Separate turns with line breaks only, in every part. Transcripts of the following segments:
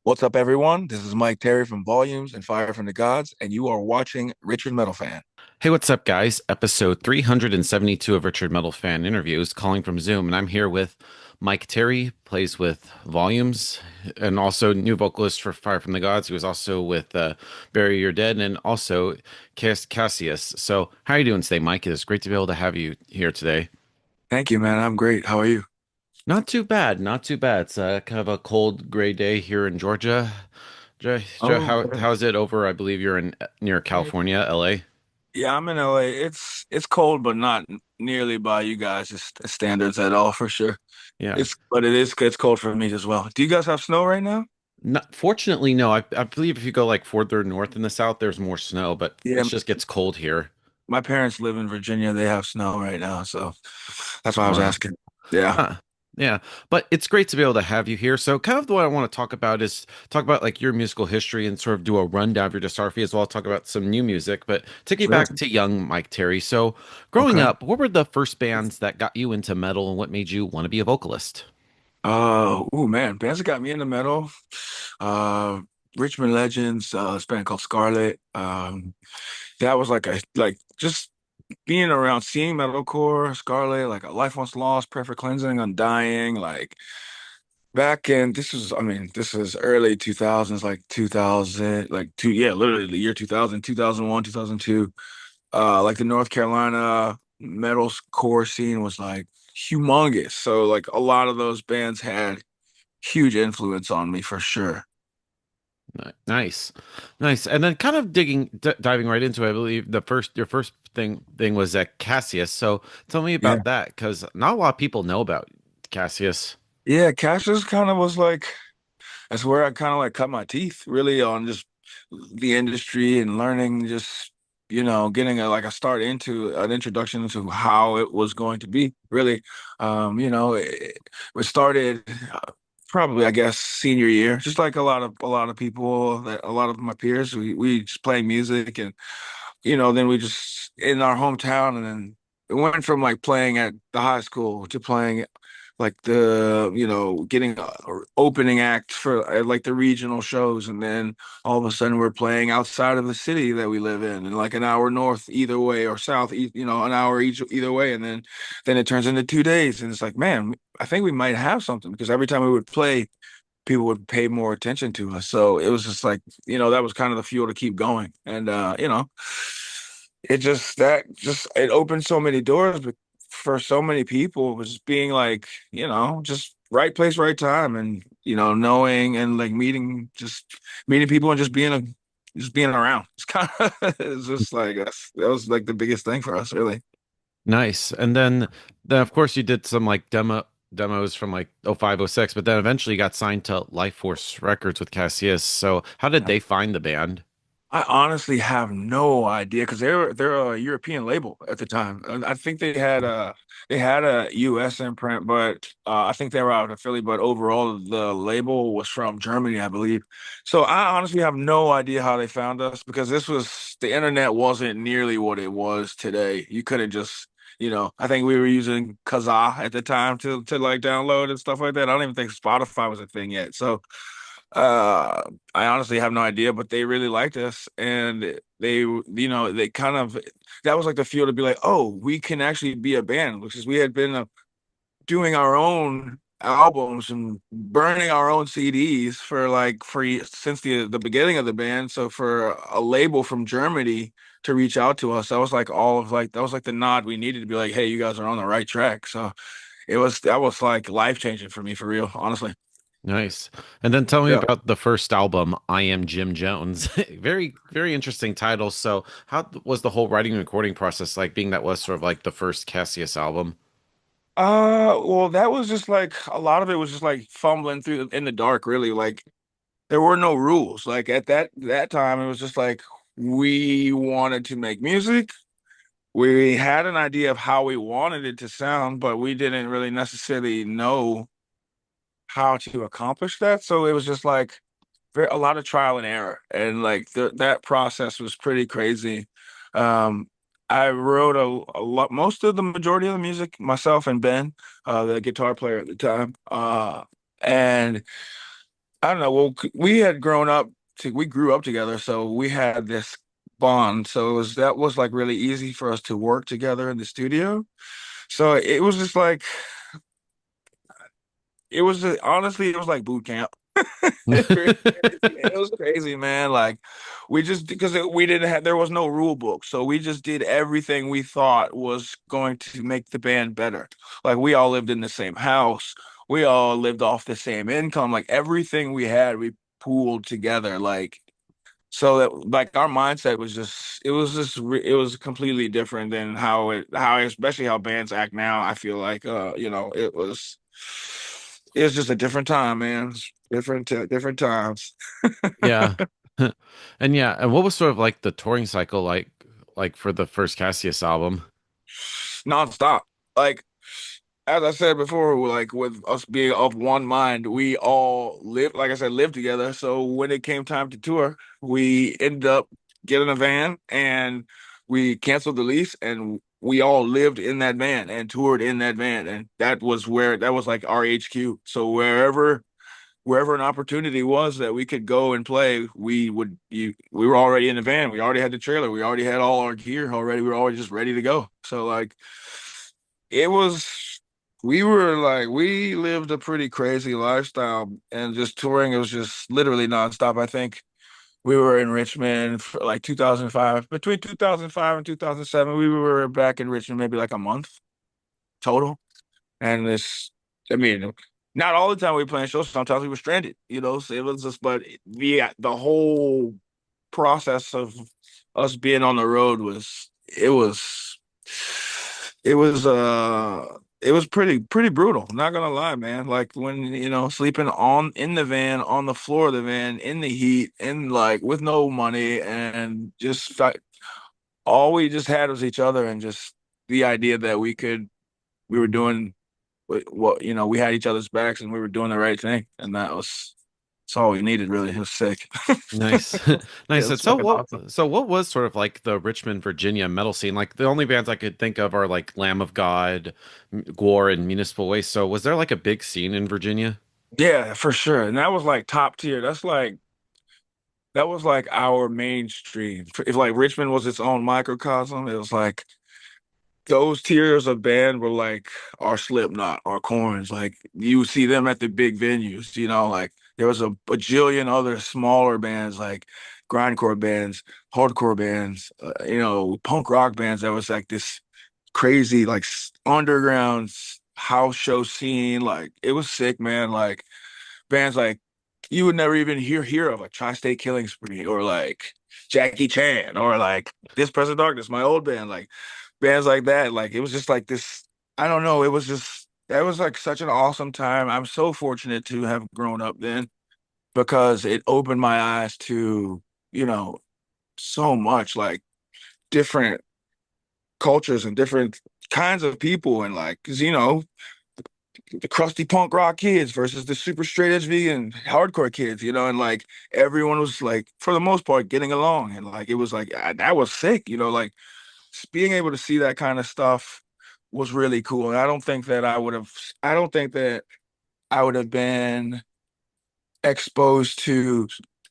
What's up, everyone? This is Myke Terry from Volumes and Fire from the Gods, and you are watching Richard Metal Fan.
Hey, what's up, guys? Episode 372 of Richard Metal Fan Interviews, calling from Zoom, and I'm here with Myke Terry, plays with Volumes, and also new vocalist for Fire from the Gods. He was also with Bury Your Dead, and also Casius. So, how are you doing today, Mike? It's great to be able to have you here today.
Thank you, man. I'm great. How are you?
Not too bad, not too bad. It's kind of a cold, gray day here in Georgia.
Oh,
How's it over? I believe you're in near California, LA.
yeah, I'm in LA. It's cold, but not nearly by you guys' standards at all, for sure.
Yeah.
But it's cold for me as well. Do you guys have snow right now?
Not, fortunately, no. I believe if you go like further north in the south, there's more snow, but it
Yeah,
just gets cold here.
my parents live in Virginia. They have snow right now, so that's why I was
Wow.
asking. Yeah,
Huh. Yeah. But it's great to be able to have you here. So kind of what I want to talk about is talk about like your musical history and sort of do a rundown of your discography as well. Talk about some new music, but take me
sure.
back to young Myke Terry. So growing
Okay.
up, what were the first bands that got you into metal and what made you want to be a vocalist?
Oh man, bands that got me into metal. Uh, Richmond Legends, this band called Scarlet. That was like just being around seeing metalcore, Scarlet, like a Life Once Lost, Prayer for Cleansing, Undying, like back in this is early 2000s, like 2000, like two, yeah, literally the year 2000, 2001, 2002. Like the North Carolina metal core scene was like humongous. So like a lot of those bands had huge influence on me for sure.
Nice, nice. And then kind of diving right into it, I believe your first thing was at Cassius. So tell me
Yeah.
about that, because not a lot of people know about Cassius.
Yeah, Cassius kind of was like that's where I kind of like cut my teeth really on just the industry and learning just getting a start into an introduction into how it was going to be really. It started probably I guess senior year, just like a lot of people, that a lot of my peers, we just playing music, and then we just in our hometown, and then it went from like playing at the high school to playing like getting a opening act for like the regional shows, and then all of a sudden we're playing outside of the city that we live in, and like an hour north either way or south, an hour each either way, and then it turns into 2 days, and it's like, man, I think we might have something, because every time we would play, people would pay more attention to us. So it was just like, that was kind of the fuel to keep going. And it opened so many doors, but for so many people, it was being like, just right place, right time, and knowing and like meeting people and just being around. It's kind of it's just like that was like the biggest thing for us, really.
Nice. And then of course you did some like demos from like oh 05, oh 06, but then eventually you got signed to Life Force Records with Cassius. So how did they find the band?
I honestly have no idea, because they're a European label at the time. And I think they had a US imprint, but I think they were out of Philly. But overall, the label was from Germany, I believe. So I honestly have no idea how they found us, because the internet wasn't nearly what it was today. You couldn't just I think we were using Kazaa at the time to like download and stuff like that. I don't even think Spotify was a thing yet. So uh, I honestly have no idea, but they really liked us, and they kind of that was like the feel to be like, oh, we can actually be a band, because we had been doing our own albums and burning our own CDs since the beginning of the band. So for a label from Germany to reach out to us, that was like the nod we needed to be like, hey, you guys are on the right track. So that was like life changing for me, for real, honestly.
Nice. And then tell me
Yeah.
about the first album, I Am Jim Jones. Very, very interesting title. So how was the whole writing and recording process like, being that was sort of like the first Cassius album?
Well, that was just like a lot of it was just like fumbling through in the dark, really. Like there were no rules. Like at that time, it was just like we wanted to make music. We had an idea of how we wanted it to sound, but we didn't really necessarily know how to accomplish that. So it was just like a lot of trial and error, and like that process was pretty crazy. Um, I wrote a lot, most of the majority of the music myself and Ben, the guitar player at the time, and I don't know. Well, we had grown up we grew up together, so we had this bond. So that was like really easy for us to work together in the studio. So it was just like honestly, it was like boot camp. It was crazy, man. Like we just because we didn't have there was no rule book, so we just did everything we thought was going to make the band better. Like we all lived in the same house, we all lived off the same income. Like everything we had, we pooled together. Like so that like our mindset was just it was completely different than how especially how bands act now. I feel like it was just a different time, man. Different times.
Yeah. And yeah, and what was sort of like the touring cycle like for the first Cassius album?
Nonstop. Like as I said before, like with us being of one mind, we all lived, like I said, lived together. So when it came time to tour, we ended up getting a van and we canceled the lease and we all lived in that van and toured in that van. And that was like our HQ. So wherever an opportunity was that we could go and play, we were already in the van. We already had the trailer. We already had all our gear already. We were always just ready to go. So like it was we lived a pretty crazy lifestyle and just touring, it was just literally nonstop. I think we were in Richmond for like 2005, between 2005 and 2007. We were back in Richmond maybe like a month total. And I mean, not all the time we were playing shows. Sometimes we were stranded, So it was just, but the whole process of us being on the road it was pretty brutal. Not gonna lie, man. Like when, sleeping in the van, on the floor of the van, in the heat, and like with no money, and just like all we just had was each other, and just the idea that we were doing what we had each other's backs and we were doing the right thing, and that's all we needed really. It was sick.
Nice.
It
Nice.
was
And so
fucking
what
awesome.
so what was sort of like the Richmond, Virginia metal scene? Like the only bands I could think of are like Lamb of God, Gore, and Municipal Waste. So was there like a big scene in Virginia?
Yeah, for sure. And that was like top tier. That was like our mainstream. If like Richmond was its own microcosm, it was like those tiers of band were like our Slipknot, our Corns. Like you would see them at the big venues, like there was a bajillion other smaller bands like grindcore bands, hardcore bands, punk rock bands that was like this crazy like underground house show scene. Like it was sick, man. Like bands like you would never even hear of, like Tri-State Killing Spree or like Jackie Chan or like This Present Darkness, my old band, like bands like that. Like it was just like this. I don't know. It was just that was like such an awesome time. I'm so fortunate to have grown up then because it opened my eyes to, you know, so much like different cultures and different kinds of people and like, cause the crusty punk rock kids versus the super straight edge vegan hardcore kids, and like everyone was like, for the most part, getting along. And like, it was like, that was sick, like being able to see that kind of stuff was really cool. And I don't think that I would have been exposed to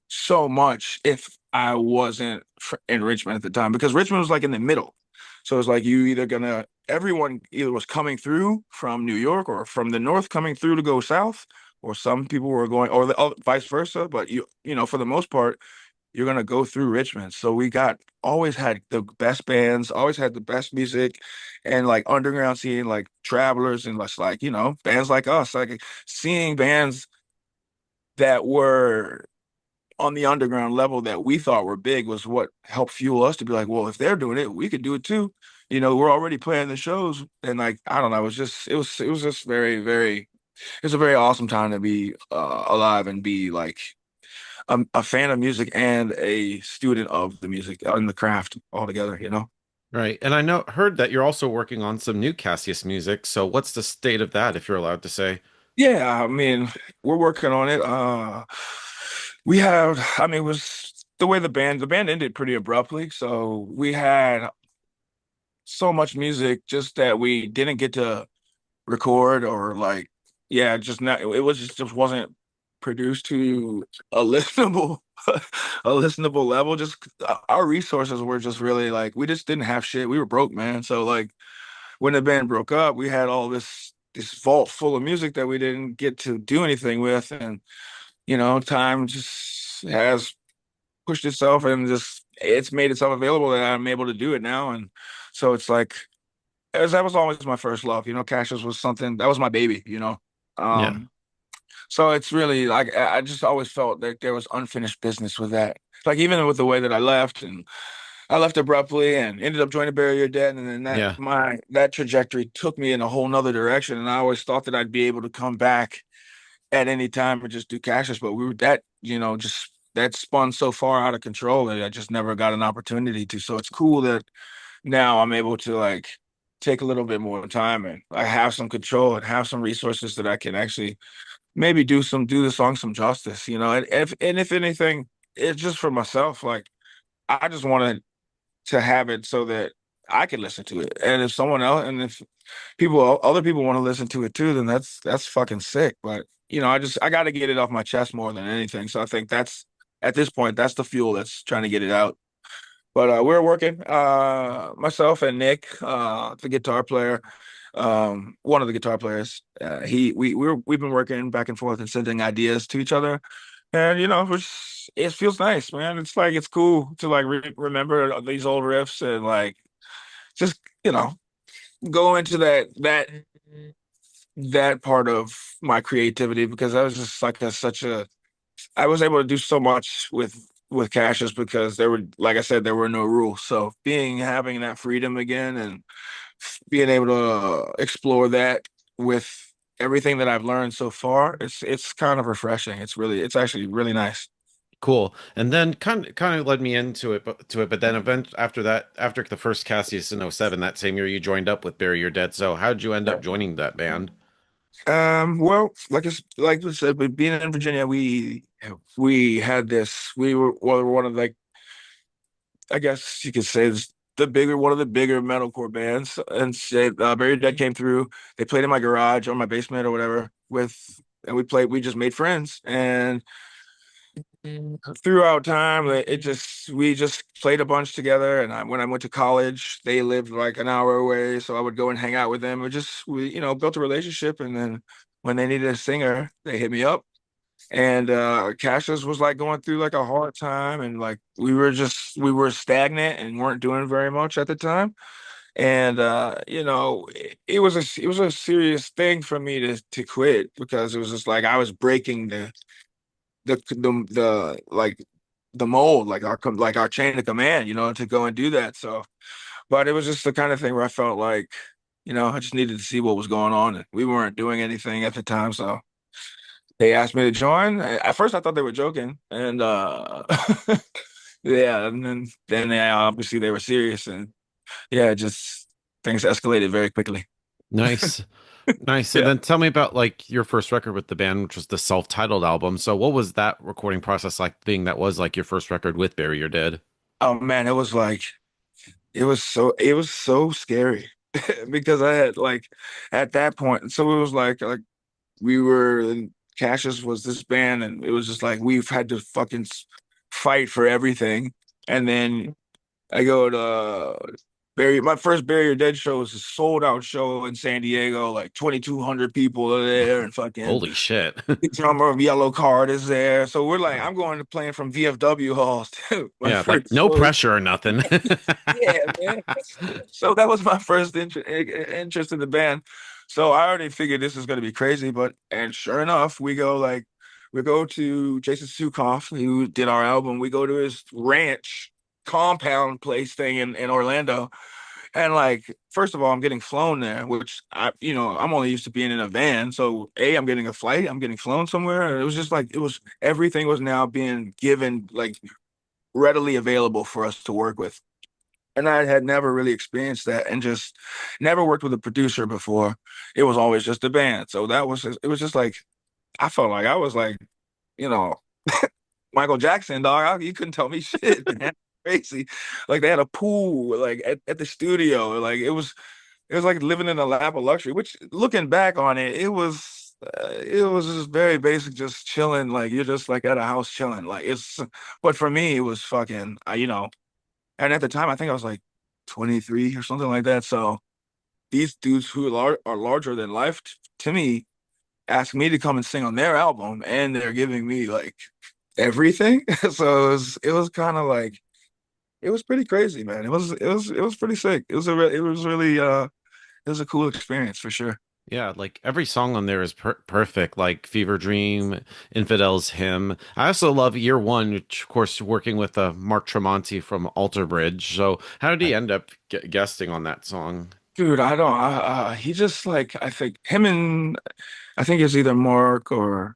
so much if I wasn't in Richmond at the time because Richmond was like in the middle. So it's like everyone either was coming through from New York or from the north coming through to go south, or some people were going, or vice versa. But for the most part, you're gonna go through Richmond. So we got always had the best bands, always had the best music, and like underground scene, like Travelers and just like bands like us, like seeing bands that were on the underground level that we thought were big was what helped fuel us to be like, well, if they're doing it, we could do it too. We're already playing the shows, and like I don't know, it was just it's a very awesome time to be alive and be like a fan of music and a student of the music and the craft altogether.
Right. And I heard that you're also working on some new Cassius music. So what's the state of that, if you're allowed to say?
Yeah, I mean, we're working on it. We have, I mean, it was the band ended pretty abruptly. So we had so much music just that we didn't get to record or like, yeah, just not, it was just wasn't produced to a listenable a listenable level. Just our resources were just really like we just didn't have shit. We were broke, man. So like when the band broke up, we had all this vault full of music that we didn't get to do anything with, and time just has pushed itself and just it's made itself available that I'm able to do it now. And so it's like as that was always my first love. Cassius was something that was my baby.
Yeah.
Um, so it's really like I just always felt that there was unfinished business with that. Like even with the way that I left and I left abruptly and ended up joining Barrier Dead, and then
Yeah.
that trajectory took me in a whole nother direction. And I always thought that I'd be able to come back at any time and just do Cassius, but we were just that spun so far out of control that I just never got an opportunity to. So it's cool that now I'm able to like take a little bit more time and I have some control and have some resources that I can actually maybe do the song some justice. And if anything, it's just for myself. Like I just wanted to have it so that I could listen to it. And if someone else and if other people want to listen to it too, then that's fucking sick. But I got to get it off my chest more than anything. So I think that's at this point that's the fuel that's trying to get it out. But we're working. Myself and Nick, the guitar player, one of the guitar players. We've been working back and forth and sending ideas to each other, and it feels nice, man. It's like it's cool to like remember these old riffs and like just go into that part of my creativity because I was just like such a I was able to do so much with Cassius because there were, like I said, there were no rules. So having that freedom again and being able to explore that with everything that I've learned so far, it's kind of refreshing. It's actually really nice.
Cool. And then kind of led me into it, but then after that, after the first Cassius in '07, that same year, you joined up with Bury Your Dead. So how did you end up joining that band?
Well, like we said, but being in Virginia, we had this. We were one of like I guess you could say this, one of the bigger metalcore bands. And Barry Dead came through. They played in my garage or my basement or whatever and we just made friends. And throughout time, we just played a bunch together. And when I went to college, they lived like an hour away. So I would go and hang out with them. We built a relationship. And then when they needed a singer, they hit me up. And Cassius was like going through like a hard time, and like we were stagnant and weren't doing very much at the time. And it was a serious thing for me to quit because it was just like I was breaking the like the mold, like our chain of command, to go and do that. So, but it was just the kind of thing where I felt like, I just needed to see what was going on, and we weren't doing anything at the time, so. They asked me to join. At first, I thought they were joking, and yeah, and then they obviously they were serious, and yeah, just things escalated very quickly.
Nice. Nice. And
Yeah.
then tell me about like your first record with the band, which was the self-titled album. So what was that recording process like, being that was like your first record with Bury Your Dead?
Oh man, it was so scary because I had like at that point, so it was like we were Cassius was this band, and it was just like we've had to fucking fight for everything, and then I go to my first Bury Your Dead show was a sold out show in San Diego, like 2,200 people are there, and fucking
Holy shit.
the drummer of Yellow Card is there. So we're like, I'm going to playing from VFW halls too. My
Yeah, like
first
no
show.
pressure or nothing.
Yeah, man. So that was my first interest in the band. So I already figured this was going to be crazy, and sure enough, we go to Jason Sukoff, who did our album. We go to his ranch compound place thing in Orlando. And like, first of all, I'm getting flown there, which I'm only used to being in a van. So I'm getting a flight, I'm getting flown somewhere. And it was just like, everything was now being given like readily available for us to work with. And I had never really experienced that and just never worked with a producer before. It was always just a band. So it was just like, I felt like I was like, you know, Michael Jackson, dog. You couldn't tell me shit, man. Crazy. Like they had a pool like at the studio. Like it was like living in a lap of luxury, which looking back on it, it was it was just very basic, just chilling. Like you're just like at a house chilling. Like it's, but for me, it was fucking, and at the time, I think I was like 23 or something like that. So these dudes who are larger than life to me asked me to come and sing on their album, and they're giving me like everything. So it was kind of like it was pretty crazy, man. It was pretty sick. It was a cool experience for sure.
Yeah, like every song on there is perfect, like Fever Dream, Infidel's Hymn. I also love Year One, which, of course, working with Mark Tremonti from Alter Bridge. So, how did he end up guesting on that song?
Dude, I don't. He just like I think him and I think it's either Mark or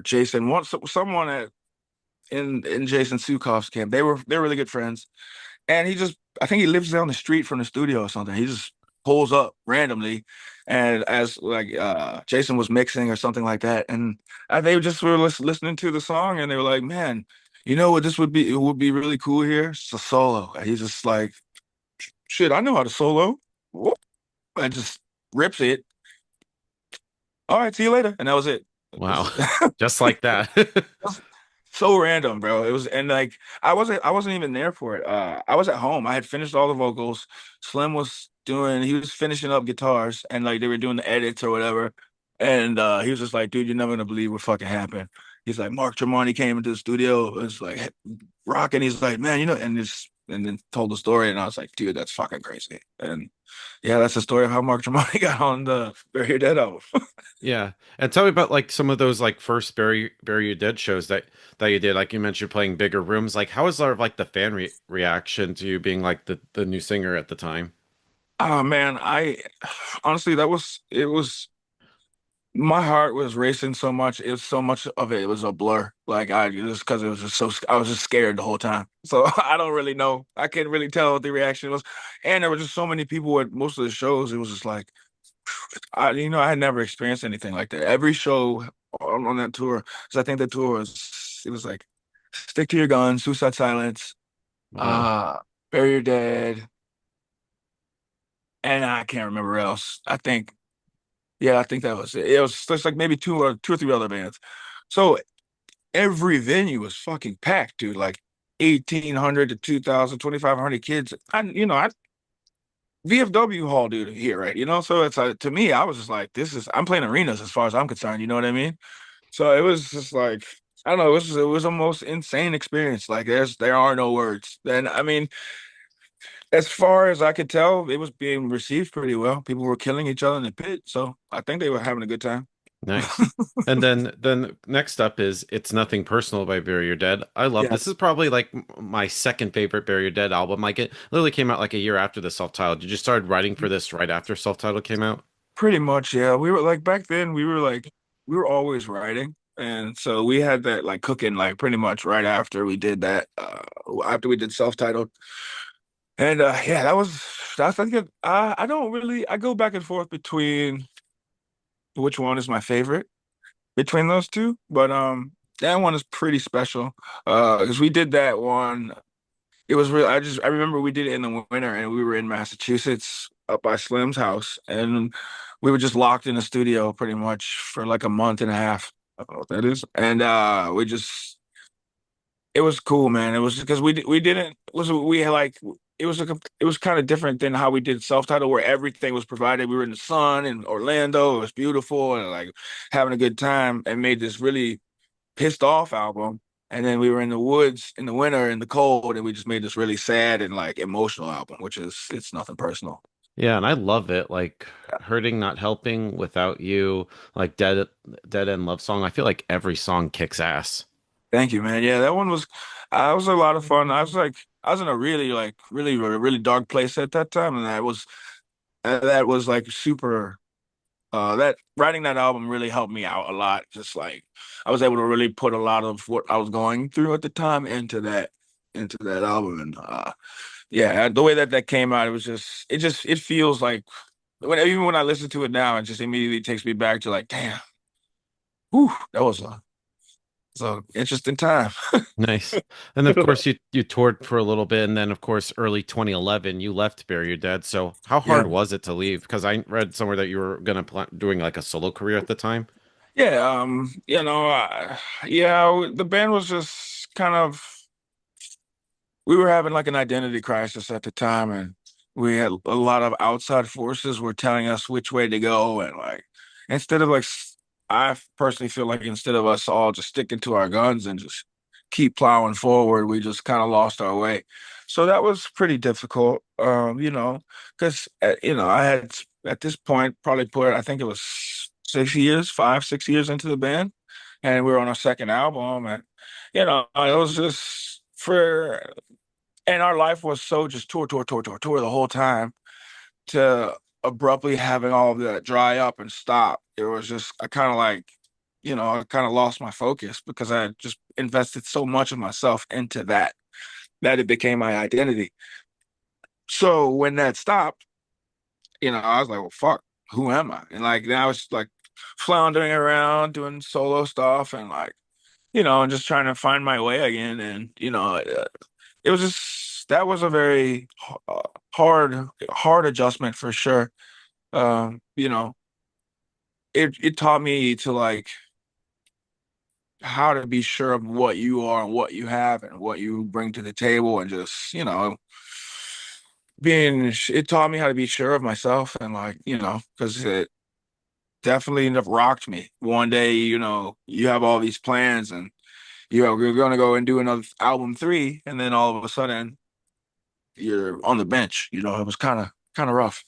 Jason. Someone in Jason Sukov's camp. They're really good friends, and he just I think he lives down the street from the studio or something. He just pulls up randomly, and as like Jason was mixing or something like that, and they just were listening to the song, and they were like, "Man, you know what? This would be it would be really cool here. It's a solo." And he's just like, "Shit, I know how to solo." Whoop, and just rips it. All right, see you later, and that was it.
Wow, just like that.
That's so random, bro. It was, and like I wasn't even there for it. I was at home. I had finished all the vocals. Slim was doing he was finishing up guitars and like they were doing the edits or whatever. And he was just like, dude, you're never gonna believe what fucking happened. He's like, Mark Tremonti came into the studio, it was like rocking. He's like, man, and then told the story, and I was like, dude, that's fucking crazy. And yeah, that's the story of how Mark Tremonti got on the Bury Your Dead album.
Yeah, and tell me about like some of those like first Bury Your Dead shows that you did. Like you mentioned, playing bigger rooms. Like, how was sort of like the fan reaction to you being like the new singer at the time?
Oh man, I honestly that was it was my heart was racing so much. It was so much of it. It was a blur. Like I just because it was just so I was just scared the whole time. So I don't really know. I can't really tell what the reaction was. And there were just so many people at most of the shows. It was just like I had never experienced anything like that. Every show on that tour, because I think the tour was it was like Stick to Your Guns, Suicide Silence,
Wow.
uh, Bury Your Dead, and I can't remember else. I think that was it. It was just like maybe two or three other bands. So every venue was fucking packed, dude. Like 1,800 to 2,000, 2,500 kids. I VFW hall, dude, here, right? So it's to me, I was just like, I'm playing arenas as far as I'm concerned. You know what I mean? So it was just like, I don't know, it was a most insane experience. Like there are no words. Then I mean, as far as I could tell, it was being received pretty well. People were killing each other in the pit, so I think they were having a good time.
Nice. And then next up is It's Nothing Personal by Bury Your Dead. I love this
Yes.
is probably like my second favorite Bury Your Dead album. Like it literally came out like a year after the self-titled. Did you start writing for this right after self-titled came out?
Pretty much, yeah. We were like back then, we were always writing. And so we had that like cooking like pretty much right after we did that, after we did self-titled. And yeah, that's I think I don't really I go back and forth between which one is my favorite between those two, but that one is pretty special. Because we did that one. It was real. I remember we did it in the winter and we were in Massachusetts up by Slim's house and we were just locked in the studio pretty much for like a month and a half. I don't know what that is. And it was cool, man. It was because we didn't was we had like it was kind of different than how we did self-titled where everything was provided. We were in the sun in Orlando. It was beautiful and like having a good time and made this really pissed off album. And then we were in the woods in the winter in the cold, and we just made this really sad and like emotional album, which is it's nothing personal.
Yeah, and I love it. Like Hurting Not Helping, Without You, like Dead End Love Song. I feel like every song kicks ass.
Thank you, man. Yeah, that one was a lot of fun. I was in a really like really dark place at that time, and that was like super. That writing that album really helped me out a lot. Just like I was able to really put a lot of what I was going through at the time into that album, and yeah, the way that came out, it feels like even when I listen to it now, it just immediately takes me back to like, damn, whew, that was So interesting time.
Nice. And of course you toured for a little bit and then of course early 2011 you left Bury Your Dead. So how
Yeah.
hard was it to leave? Because I read somewhere that you were gonna plan doing like a solo career at the time.
Yeah, yeah, the band was just kind of we were having like an identity crisis at the time, and we had a lot of outside forces were telling us which way to go, and like instead of I personally feel like instead of us all just sticking to our guns and just keep plowing forward, we just kind of lost our way. So that was pretty difficult, because I had at this point probably put I think it was 6 years, 5, 6 years into the band, and we were on our second album, and it was just for and our life was so just tour, tour, tour, tour, tour the whole time to abruptly having all of that dry up and stop. It was just, I kind of like, I kind of lost my focus because I had just invested so much of myself into that it became my identity. So when that stopped, I was like, well, fuck, who am I? And like, then I was like floundering around doing solo stuff and like, and just trying to find my way again. And, it was just that was a very hard adjustment for sure. It taught me to like how to be sure of what you are and what you have and what you bring to the table and just it taught me how to be sure of myself and like because it definitely rocked me. One day you have all these plans and you're gonna go and do another album three, and then all of a sudden you're on the bench. It was kind of rough.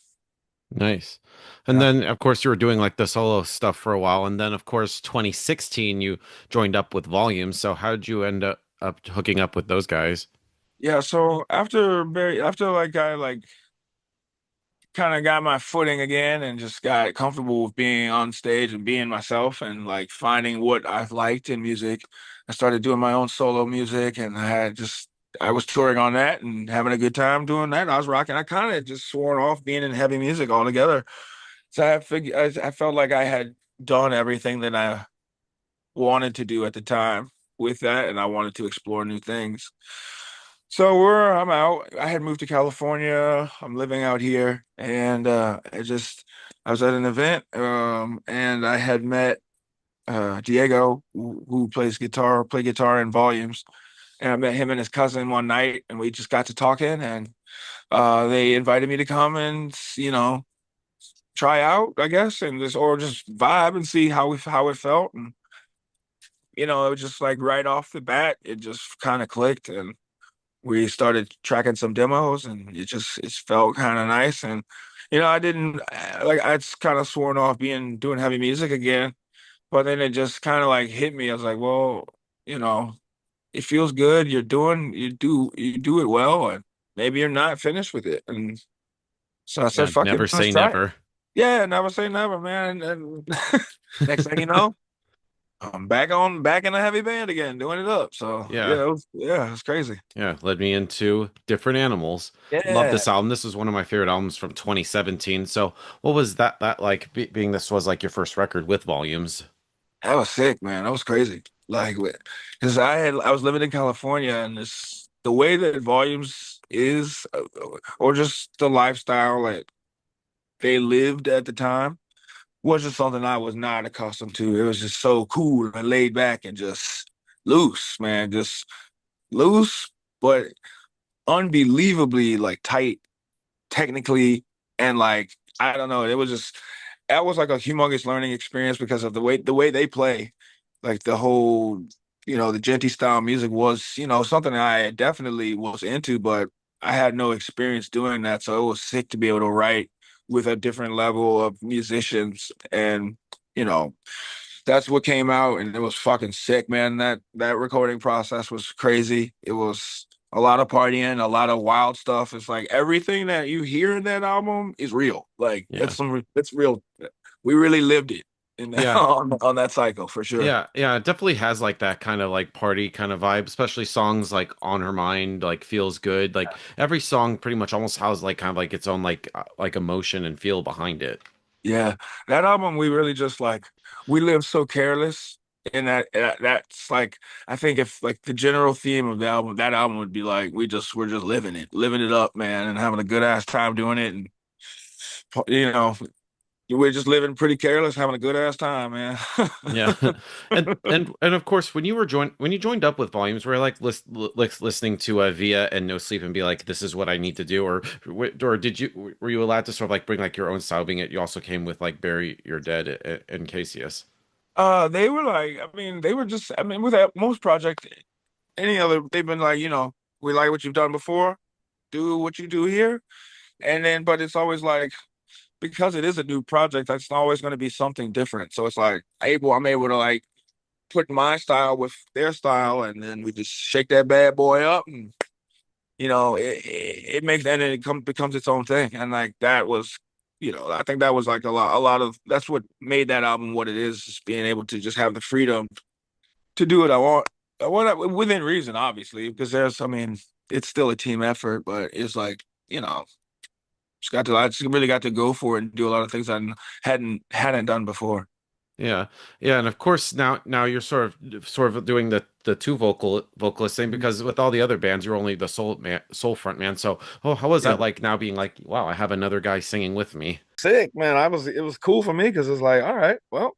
Nice. And
Yeah.
then of course you were doing like the solo stuff for a while and then of course 2016 you joined up with Volume. So how did you end up hooking up with those guys?
Yeah, so after like I like kind of got my footing again and just got comfortable with being on stage and being myself and like finding what I've liked in music, I started doing my own solo music and I was touring on that and having a good time doing that. I was rocking. I kind of just sworn off being in heavy music altogether. So I felt like I had done everything that I wanted to do at the time with that, and I wanted to explore new things. So I'm out. I had moved to California. I'm living out here, and I was at an event, and I had met Diego, who play guitar in volumes, and I met him and his cousin one night, and we just got to talking, and they invited me to come and try out, I guess, and just vibe and see how it felt, and it was just like right off the bat, it just kind of clicked, and we started tracking some demos, and it felt kind of nice, and I didn't like I'd kind of sworn off being doing heavy music again, but then it just kind of like hit me. I was like, well, you know, it feels good. You do it well, and maybe you're not finished with it, and so I said,
Yeah,
fuck it,
never
let's
say
try it.
never.
Yeah, never say never, man. And next thing you know, I'm back in a heavy band again, doing it up. So
Yeah.
it was crazy.
Yeah, led me into Different Animals. Love
Yeah,
this album. This was one of my favorite albums from 2017. So, what was that like being this was like your first record with Volumes?
that was sick, man. That was crazy. Like, because I was living in California, and the way that Volumes is, or just the lifestyle that they lived at the time, was just something I was not accustomed to. It was just so cool and laid back and just loose, man. Just loose, but unbelievably like tight technically, and like I don't know, it was just that was like a humongous learning experience because of the way they play, like the whole the genty style music was something I definitely was into, but I had no experience doing that, so it was sick to be able to write with a different level of musicians, and you know that's what came out, and it was fucking sick, man. That recording process was crazy. It was a lot of partying, a lot of wild stuff. It's like everything that you hear in that album is real. Like
Yeah.
that's real. We really lived it in
Yeah.
on that cycle for sure.
Yeah, yeah, it definitely has like that kind of like party kind of vibe, especially songs like On Her Mind, like Feels Good. Like every song pretty much almost has like kind of like its own like emotion and feel behind it.
Yeah, that album we really just like we lived so careless And that's like I think if like the general theme of the album, that album would be like we're just living it up, man, and having a good ass time doing it, and you know we're just living pretty careless, having a good ass time, man.
Yeah. And of course when you joined up with Volumes, were you like listening to Via and No Sleep and be like, this is what I need to do, or did you were you allowed to sort of like bring like your own style, being it you also came with like Bury Your Dead and Casius?
They were like, I mean, they were just, I mean, with that, most projects, any other, they've been like, we like what you've done before, do what you do here, and then, but it's always like because it is a new project, that's always going to be something different. So it's like I'm able to like put my style with their style, and then we just shake that bad boy up, and it makes and then becomes its own thing. And like that was, I think that was like a lot of that's what made that album what it is, just being able to just have the freedom to do what I want. I want within reason, obviously, because I mean, it's still a team effort, but it's like, I just really got to go for it and do a lot of things I hadn't done before.
Yeah, yeah, and of course now you're sort of doing the two vocalist thing,
Mhm.
because with all the other bands you're only the sole front man. So how was
Yeah.
that like now being like, wow, I have another guy singing with me?
Sick, man. It was cool for me because it's like, all right, well,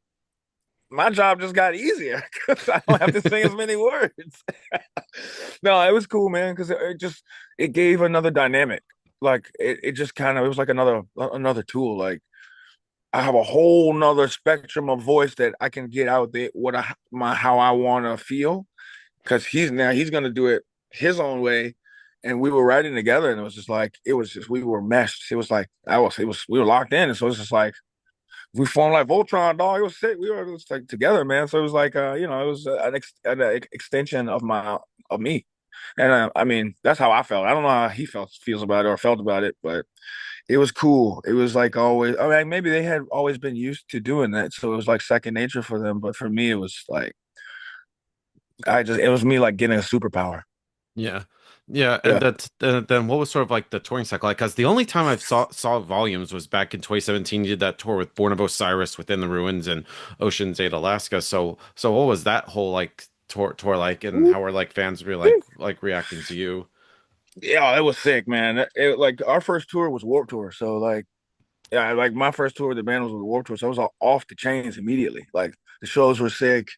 my job just got easier because I don't have to sing as many words. No, it was cool, man, because it gave another dynamic. Like it just kind of it was like another tool. Like I have a whole nother spectrum of voice that I can get out there how I want to feel because he's gonna do it his own way. And we were writing together, and it was just we were meshed. It was like I was it was we were locked in, and so it's just like we formed like Voltron, dog. It was sick. We were just like together, man. So it was like it was an extension of me. And I mean, that's how I felt. I don't know how he feels about it or felt about it, but it was cool. It was like always. I mean, maybe they had always been used to doing that, so it was like second nature for them. But for me, it was like it was me like getting a superpower.
Yeah. Yeah, and
Yeah.
then what was sort of like the touring cycle like? Because the only time I saw Volumes was back in 2017. You did that tour with Born of Osiris, Within the Ruins, and Ocean's 8 Alaska. So what was that whole like tour like, and how were like fans really like reacting to you?
Yeah, it was sick, man. Like our first tour was Warped Tour, so like yeah, like my first tour with the band was with Warped Tour, so I was all off the chains immediately. Like the shows were sick.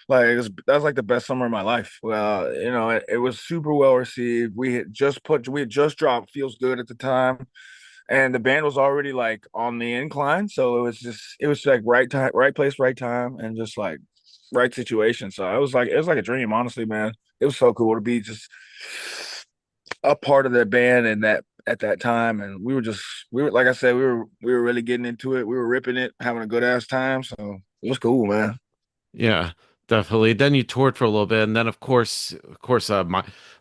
Like that was like the best summer of my life. Well, it was super well received. We had just dropped Feels Good at the time, and the band was already like on the incline. So it was like right time, right place, right time, and just like right situation. So it was like a dream, honestly, man. It was so cool to be just a part of that band and that at that time. And we were like I said, we were really getting into it. We were ripping it, having a good ass time. So it was cool, man.
Yeah, definitely. Then you toured for a little bit, and then of course,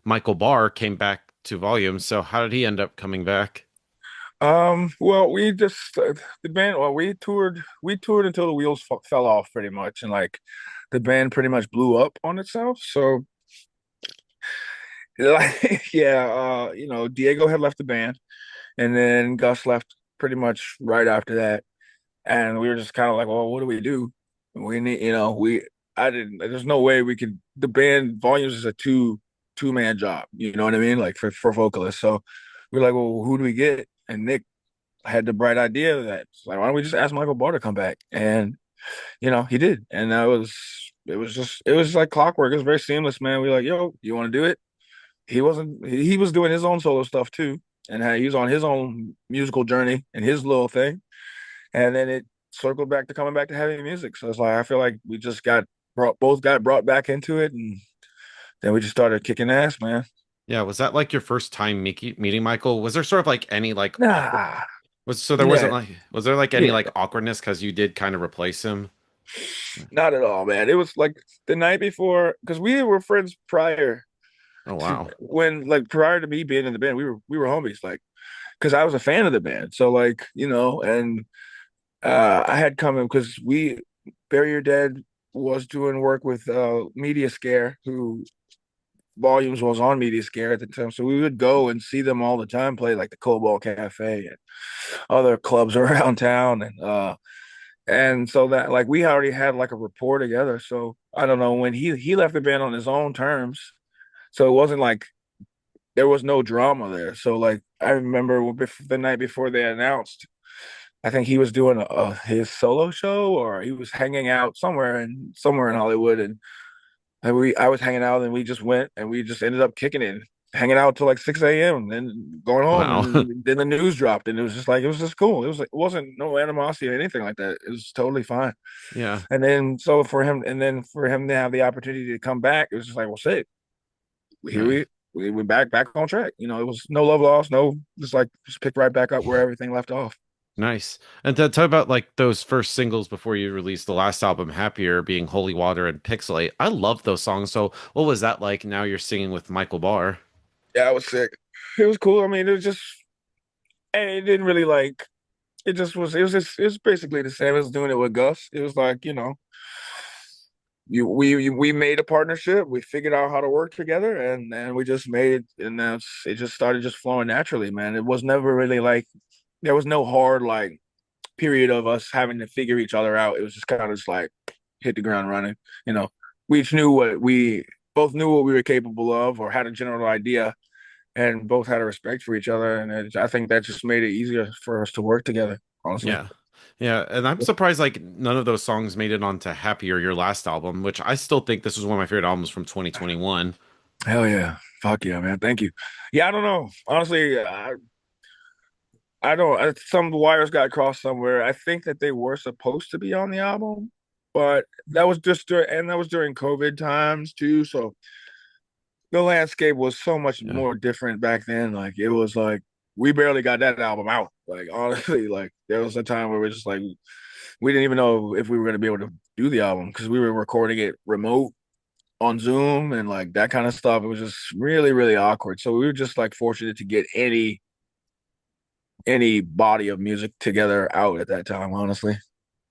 Michael Barr came back to Volumes. So how did he end up coming back?
Well, the band. Well, we toured until the wheels fell off, pretty much, and like the band pretty much blew up on itself. So, like, yeah, Diego had left the band, and then Gus left pretty much right after that, and we were just kind of like, well, what do we do? We need, I didn't. There's no way we could. The band Volumes is a two man job. You know what I mean? Like for vocalists. So we're like, well, who do we get? And Nick had the bright idea that like, why don't we just ask Michael Barr to come back? And he did, and it was like clockwork. It was very seamless, man. We were like, yo, you want to do it? He wasn't. He was doing his own solo stuff too, and he was on his own musical journey and his little thing. And then it circled back to coming back to heavy music. So it's like I feel like we just got brought back into it, and then we just started kicking ass, man.
Yeah, was that like your first time meeting Michael? Was there sort of like any like awkward
Nah,
there wasn't
yeah,
like was there like any
yeah,
like awkwardness because you did kind of replace him?
not at all, man. It was like the night before because we were friends prior
Oh
to
wow.
prior to me being in the band, we were homies, like because I was a fan of the band. So like and I had come in because we Bury Your Dead was doing work with Media Scare, who Volumes was on Media Scare at the time. So we would go and see them all the time play like the Cobalt Cafe and other clubs around town. And so that like we already had like a rapport together. So I don't know, when he left the band on his own terms. So it wasn't like there was no drama there. So like I remember the night before they announced, I think he was doing his solo show, or he was hanging out somewhere in Hollywood, and we I was hanging out, and we just went and we just ended up kicking it, hanging out till like 6 a.m. and then going home,
Wow.
and then the news dropped, and it was just like it was just cool. It was like, it wasn't no animosity or anything like that. It was totally fine.
Yeah.
And then so for him to have the opportunity to come back, it was just like, well, shit, here
Nice.
we back on track. You know, it was no love lost, no, just pick right back up where everything left off.
Nice. And to talk about like those first singles before you released the last album, Happier, being Holy Water and Pixelate. I love those songs. So what was that like? Now you're singing with Michael Barr.
Yeah, I was sick. It was cool. I mean, it was just, and it didn't really like, it was basically the same as doing it with Gus. It was like, you know, we made a partnership. We figured out how to work together, and we just made it, and that's it. Just started just flowing naturally, man. It was never really like there was no hard like period of us having to figure each other out. It was just kind of just like hit the ground running. You know, we each knew what we both knew what we were capable of, or had a general idea, and both had a respect for each other. And I think that just made it easier for us to work together. Honestly,
Yeah. Yeah. And I'm surprised like none of those songs made it onto Happier, your last album, which I still think this was one of my favorite albums from 2021.
hell yeah, fuck yeah, man. Thank you. Yeah, I don't know. Honestly, I don't. Some wires got crossed somewhere. I think that they were supposed to be on the album, but that was during COVID times too. So the landscape was so much
Yeah.
more different back then. Like it was like we barely got that album out. Like honestly, like there was a time where we just like we didn't even know if we were going to be able to do the album because we were recording it remote on Zoom and like that kind of stuff. It was just really, really awkward. So we were just like fortunate to get any body of music together out at that time, honestly.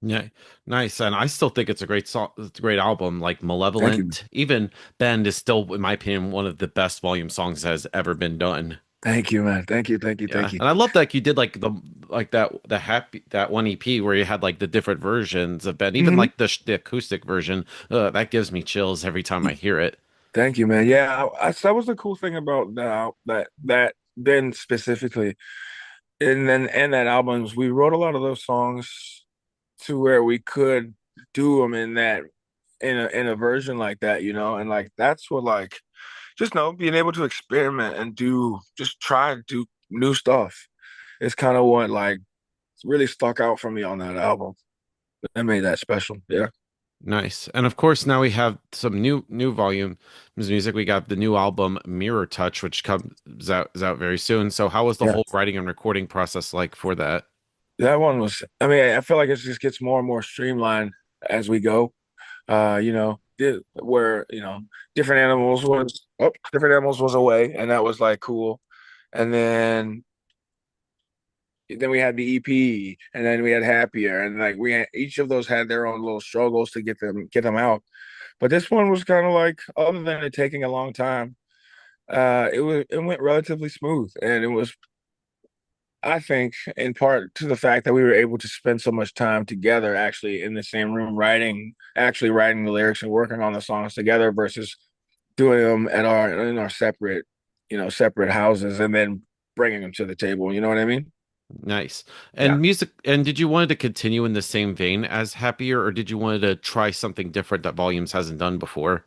Yeah. Nice. And I still think it's a great song, it's a great album, like
Thank you.
Malevolent. Even Bend is still, in my opinion, one of the best volume songs that has ever been done.
Thank you, man. Thank you. Thank you.
Yeah,
Thank you.
and I love that you did like the happy that one EP where you had like the different versions of Ben, even
Hmm.
like the acoustic version. That gives me chills every time I hear it.
Thank you, man. Yeah, that was the cool thing about that then specifically, and that albums. We wrote a lot of those songs to where we could do them in that in a version like that, you know, and like that's what like just know being able to experiment and do just try to do new stuff is kind of what like really stuck out for me on that album. That made that special. Yeah.
Nice, and of course now we have some new volume music. We got the new album Mirror Touch, which comes out is out very soon. So how was the
Yeah.
whole writing and recording process like for that?
That one was, I mean, I feel like it just gets more and more streamlined as we go. You know, where, you know, different animals was away, and that was like cool. And then we had the EP, and then we had Happier, and like we had each of those had their own little struggles to get them out. But this one was kind of like, other than it taking a long time, it went relatively smooth, and it was, I think, in part to the fact that we were able to spend so much time together, actually in the same room, actually writing the lyrics and working on the songs together, versus doing them in our separate, you know, separate houses, and then bringing them to the table. You know what I mean?
Nice.
Yeah.
And music, and did you want it to continue in the same vein as Happier, or did you want to try something different that Volumes hasn't done before?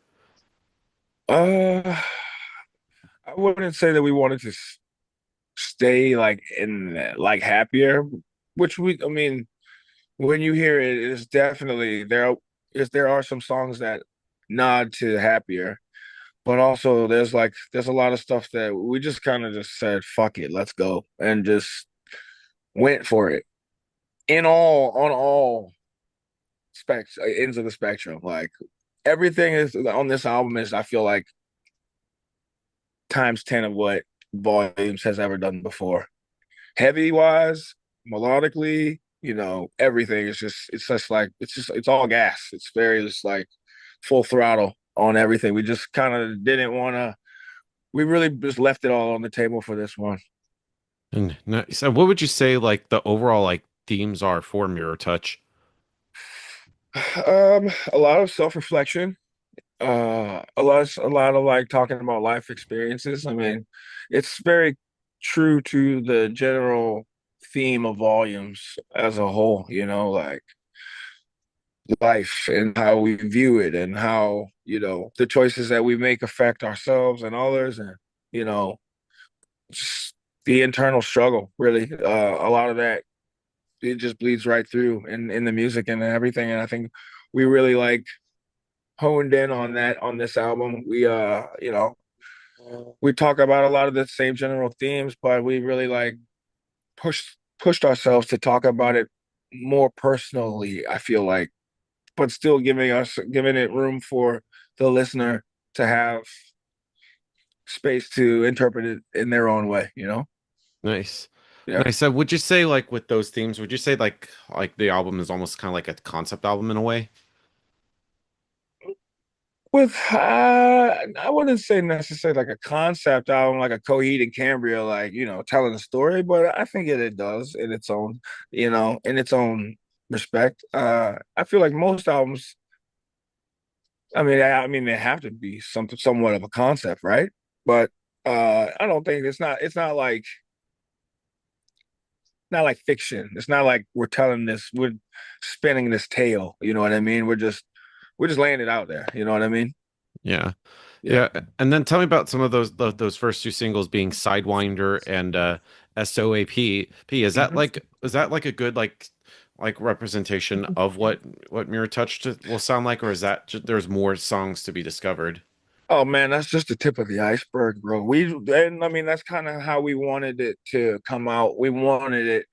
Uh, I wouldn't say that we wanted to stay like in like Happier, which I mean, when you hear it, it's definitely there are some songs that nod to Happier, but also there's a lot of stuff that we just kind of just said, fuck it, let's go, and just went for it on all ends of the spectrum. Like everything is on this album is, I feel like, times 10 of what Volumes has ever done before. Heavy wise, melodically, you know, everything is just like it's all gas. It's very just like full throttle on everything. We just kind of didn't want to. We really just left it all on the table for this one.
And nice. So what would you say like the overall like themes are for Mirror Touch?
A lot of self reflection. a lot of like talking about life experiences. I mean, it's very true to the general theme of volumes as a whole, like life and how we view it and how, the choices that we make affect ourselves and others and, you know, just the internal struggle, really. A lot of that it just bleeds right through in the music and everything. And I think we really like honed in on that on this album. We talk about a lot of the same general themes, but we really like pushed ourselves to talk about it more personally, I feel like, but still giving it room for the listener to have space to interpret it in their own way.
Nice.
Yeah.
Nice. So would you say like with those themes, would you say like the album is almost kind of like a concept album in a way?
With I wouldn't say necessarily like a concept album, like a Coheed and Cambria, like telling a story, but I think it does in its own, in its own respect. I feel like most albums, I mean, they have to be somewhat of a concept, right? But I don't think it's not like fiction. It's not like we're spinning this tale. You know what I mean? We're just laying it out there. You know what I mean?
Yeah.
Yeah.
Yeah. And then tell me about some of those first two singles being Sidewinder and SOAP.
Mhm.
Is that like a good like representation of what Mirror Touch will sound like, or is that there's more songs to be discovered?
Oh man, that's just the tip of the iceberg, bro. And I mean that's kind of how we wanted it to come out. We wanted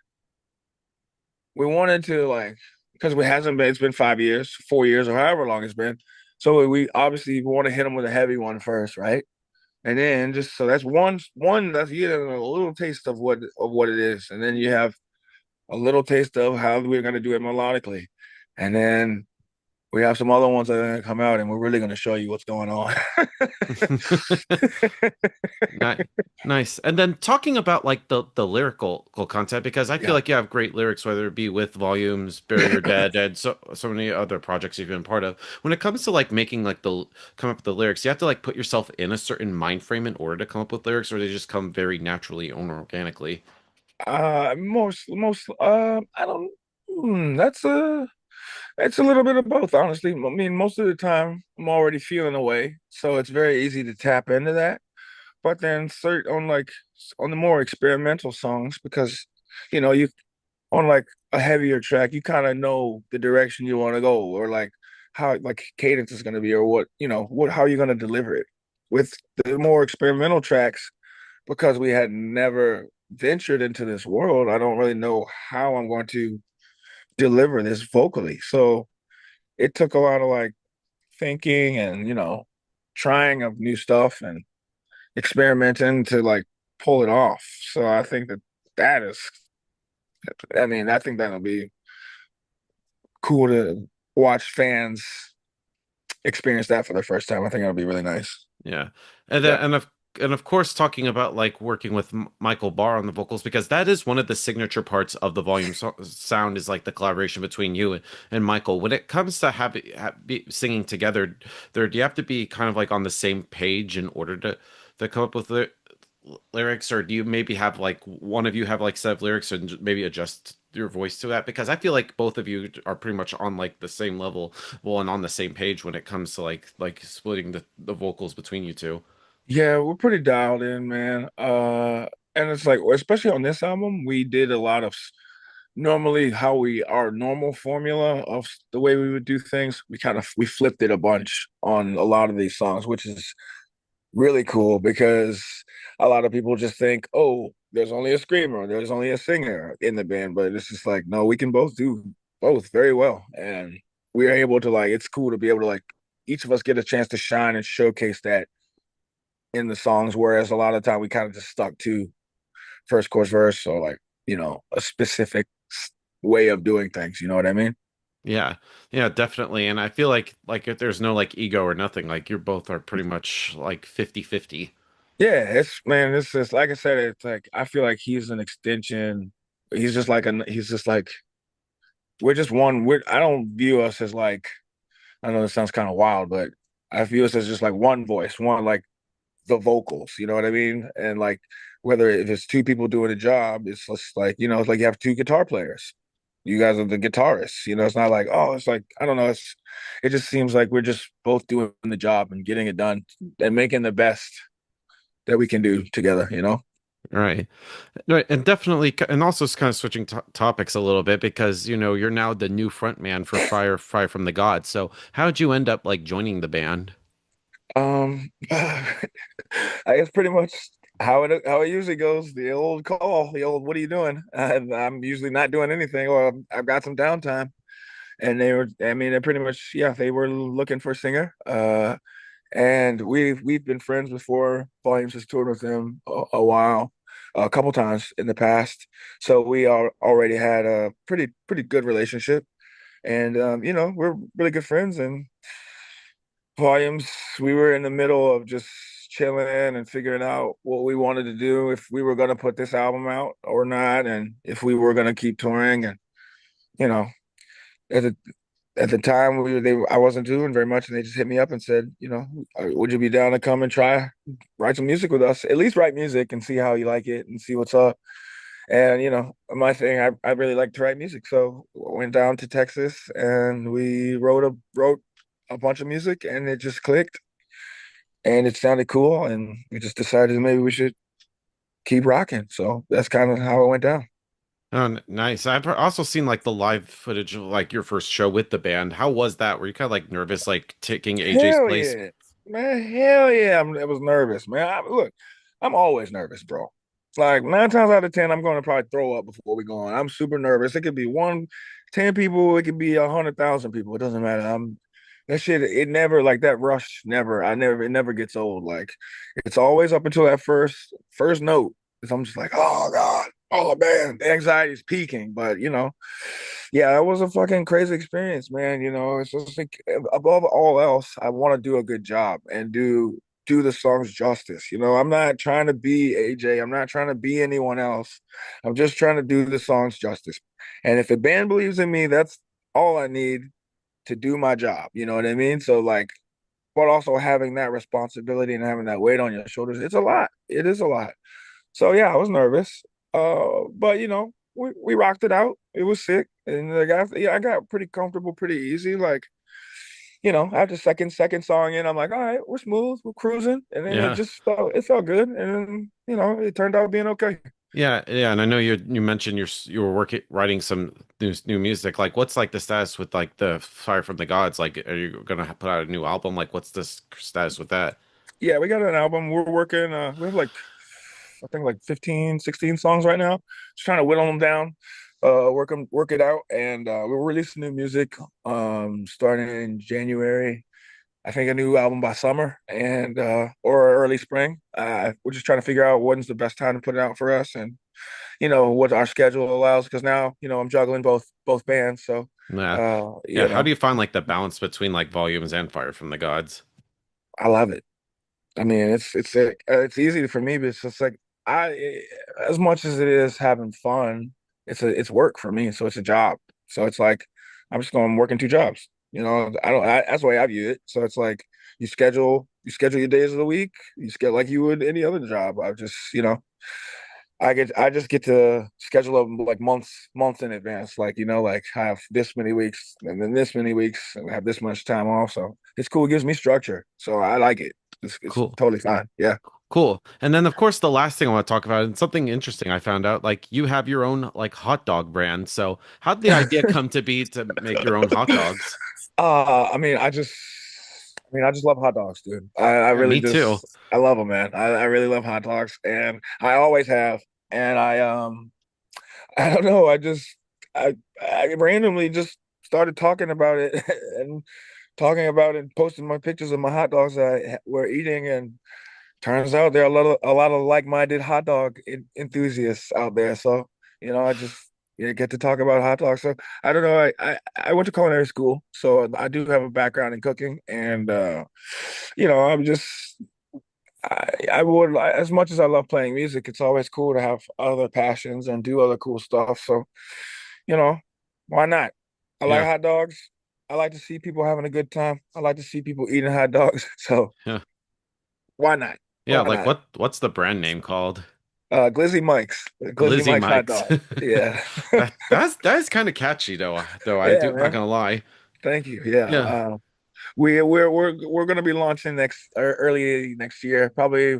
to like because it hasn't been it's been 5 years, 4 years, or however long it's been. So we obviously want to hit them with a heavy one first, right? And then just so that's one that's you get a little taste of what it is, and then you have a little taste of how we're gonna do it melodically, and then we have some other ones that are gonna come out, and we're really gonna show you what's going on.
Ni- Nice. And then talking about like the lyrical content, because I feel
Yeah.
like you have great lyrics, whether it be with Volumes, Bury Your Dead, and so many other projects you've been part of. When it comes to like making like the come up with the lyrics, you have to like put yourself in a certain mind frame in order to come up with lyrics, or they just come very naturally and organically.
I don't. That's a little bit of both, honestly. I mean, most of the time I'm already feeling away, so it's very easy to tap into that. But then, on the more experimental songs, because you on like a heavier track, you kind of know the direction you want to go, or like how like cadence is going to be, or what how you're going to deliver it. With the more experimental tracks, because we had never ventured into this world, I don't really know how I'm going to deliver this vocally. So it took a lot of like thinking and trying of new stuff and experimenting to like pull it off. So I think that is, I mean, I think that'll be cool to watch fans experience that for the first time. I think that'll be really nice.
Yeah. And then
Yeah.
and of course talking about like working with Michael Barr on the vocals, because that is one of the signature parts of the sound is like the collaboration between you and Michael. When it comes to singing together, do you have to be kind of like on the same page in order to come up with the lyrics, or do you maybe have like one of you have like set of lyrics and maybe adjust your voice to that? Because I feel like both of you are pretty much on like the same level, well, and on the same page when it comes to like splitting the vocals between you two.
Yeah, we're pretty dialed in, man. And it's like, especially on this album, we did a lot of normally how our normal formula of the way we would do things. We flipped it a bunch on a lot of these songs, which is really cool because a lot of people just think, oh, there's only a screamer, there's only a singer in the band, but it's just like, no, we can both do both very well, and we're able to like. It's cool to be able to like each of us get a chance to shine and showcase that in the songs, whereas a lot of the time we kind of just stuck to first chorus verse or like a specific way of doing things. You know what I mean?
Yeah, yeah, definitely. And I feel like if there's no like ego or nothing, like you both are pretty much like 50-50.
Yeah, it's man, it's just like I said, it's like I feel like he's an extension. He's just like we're just one. I don't view us as like I know this sounds kind of wild, but I view us as just like one voice, one like the vocals, you know what I mean? And like whether if it's two people doing a job, it's just like, it's like you have two guitar players. You guys are the guitarists, it's not like, oh, it's like, I don't know, it just seems like we're just both doing the job and getting it done and making the best that we can do together.
Right. Right. And definitely, and also kind of switching to topics a little bit because, you're now the new front man for Fire from the Gods. So how'd you end up like joining the band?
I guess pretty much how it usually goes. The old call, the old "What are you doing?" I'm usually not doing anything, or I've got some downtime. And I mean, they pretty much, yeah, they were looking for a singer. And we've been friends before. Volumes has toured with them a while, a couple times in the past. So we already had a pretty good relationship, and we're really good friends. And Volumes, we were in the middle of just chilling and figuring out what we wanted to do, if we were going to put this album out or not, and if we were going to keep touring. And you know, at the at the time, I wasn't doing very much, and they just hit me up and said, would you be down to come and try write some music with us? At least write music and see how you like it and see what's up. And my thing, I really like to write music, so I went down to Texas and we wrote a bunch of music, and it just clicked, and it sounded cool, and we just decided maybe we should keep rocking. So that's kind of how it went down.
Oh, nice. I've also seen like the live footage of like your first show with the band. How was that? Were you kind of like nervous, like taking AJ's
Hell
place?
yeah, man. Hell yeah. I was nervous, man. Look, I'm always nervous, bro. Like 9 times out of 10, I'm going to probably throw up before we go on. I'm super nervous. It could be 10 people. It could be 100,000 people. It doesn't matter. That shit. It never, like, that rush. Never. It never gets old. Like, it's always up until that first note. 'Cause I'm just like, oh God, oh man, the anxiety is peaking. But yeah, it was a fucking crazy experience, man. It's just like, above all else, I want to do a good job and do the songs justice. I'm not trying to be AJ. I'm not trying to be anyone else. I'm just trying to do the songs justice. And if the band believes in me, that's all I need to do my job. You know what I mean? So like, but also having that responsibility and having that weight on your shoulders, it's a lot. It is a lot. So yeah, I was nervous. But we rocked it out. It was sick. And I got pretty comfortable pretty easy. Like, after second song in, I'm like, all right, we're smooth, we're cruising. And then
Yeah.
it felt good. And then, it turned out being okay.
Yeah, yeah, and I know you mentioned you were working writing some new music. Like, what's like the status with like the Fire from the Gods? Like, are you gonna put out a new album? Like, what's the status with that?
Yeah, we got an album. We're working, we have like, I think like 15, 16 songs right now. Just trying to whittle them down, work it out. And we're releasing new music starting in January. I think a new album by summer and or early spring. We're just trying to figure out when's the best time to put it out for us, and what our schedule allows, because now I'm juggling both bands. So
Yeah,
uh,
yeah.
you
How
know,
do you find like the balance between like volumes and Fire from the Gods?
I love it. I mean, it's easy for me, but it's just like, as much as it is having fun, it's work for me. So it's a job. So it's like I'm just going working two jobs. I don't. That's the way I view it. So it's like you schedule your days of the week. You schedule like you would any other job. I just I just get to schedule them like months in advance. Like like I have this many weeks and then this many weeks and I have this much time off. So it's cool. It gives me structure. So I like it. It's
Cool.
totally fine. Yeah.
Cool. And then of course the last thing I want to talk about and something interesting I found out, like you have your own like hot dog brand. So how did the idea come to be to make your own hot dogs?
I mean, I just love hot dogs, dude. I
Yeah,
really
me too.
just I love them, man. I really love hot dogs, and I always have. And I don't know. I randomly just started talking about it and posting my pictures of my hot dogs that we're eating, and turns out there are a lot of like-minded hot dog enthusiasts out there. So I just, get to talk about hot dogs. So I don't know. I went to culinary school, so I do have a background in cooking, and I'm just I would, as much as I love playing music, it's always cool to have other passions and do other cool stuff. So you know, why not? I like
Yeah.
hot dogs. I like to see people having a good time. I like to see people eating hot dogs. So
Yeah.
why not?
Yeah,
Why
like
not?
what's the brand name called?
Glizzy Mike's, Glizzy
Glizzy
Mike's hot
Mike's.
dog. Yeah,
That is kind of catchy though. I
yeah,
do not
man.
gonna lie.
Thank you. Yeah,
Yeah.
we're gonna be launching early next year. Probably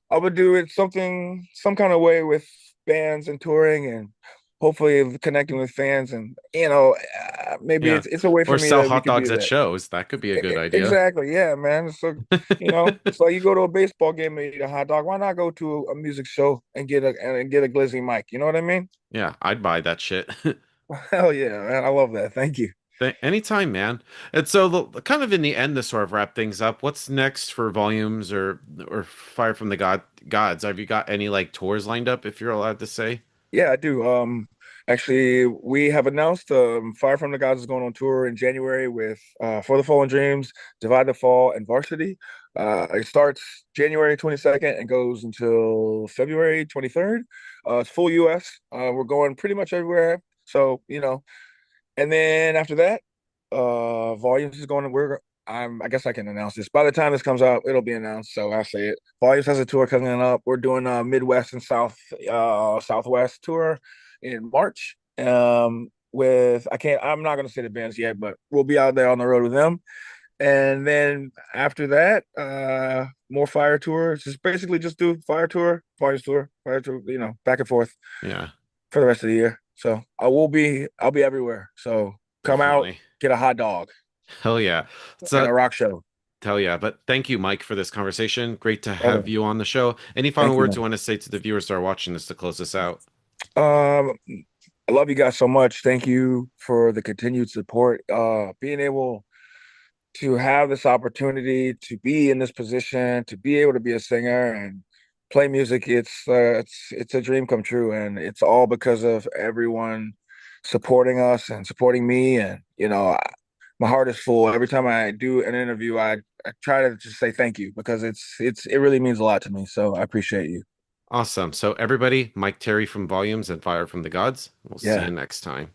I would do it some kind of way with bands and touring and hopefully connecting with fans and maybe
Yeah.
it's a way for
Or
me
sell
that we
hot
could
dogs
do
at
that.
shows. That could be a good idea.
Exactly, yeah, man. So it's like you go to a baseball game and eat a hot dog. Why not go to a music show and get a glizzy mic? You know what I mean?
Yeah, I'd buy that shit.
Hell yeah, man. I love that. Thank you.
Anytime, man. And so, kind of in the end, to sort of wrap things up, what's next for Volumes or Fire from the Gods? Have you got any like tours lined up, if you're allowed to say?
Yeah, I do. Actually, we have announced Fire from the Gods is going on tour in January with For the Fallen Dreams, Divide the Fall, and Varsity. It starts January 22nd and goes until February 23rd. It's full US. We're going pretty much everywhere. So, and then after that, Volumes is going to I guess I can announce this. By the time this comes out, it'll be announced. So I'll say it. Volumes has a tour coming up. We're doing a Midwest and Southwest tour in March. I'm not gonna say the bands yet, but we'll be out there on the road with them. And then after that, more fire tours. Just basically just do fire tour, back and forth
Yeah,
for the rest of the year. So I'll be everywhere. So come out,
definitely.
get a hot dog
Hell yeah.
and a
So,
rock show.
hell yeah. But thank you, Mike, for this conversation. Great to have
Brother,
you on the show. Any final
thank you,
words you
man.
want to say to the viewers that are watching this to close this out?
Um, I love you guys so much. Thank you for the continued support. Being able to have this opportunity to be in this position, to be able to be a singer and play music, it's a dream come true, and it's all because of everyone supporting us and supporting me. And my heart is full every time I do an interview. I try to just say thank you because it really means a lot to me. So I appreciate you.
Awesome. So, everybody, Myke Terry from Volumes and Fire from the Gods. We'll see
Yeah.
you next time.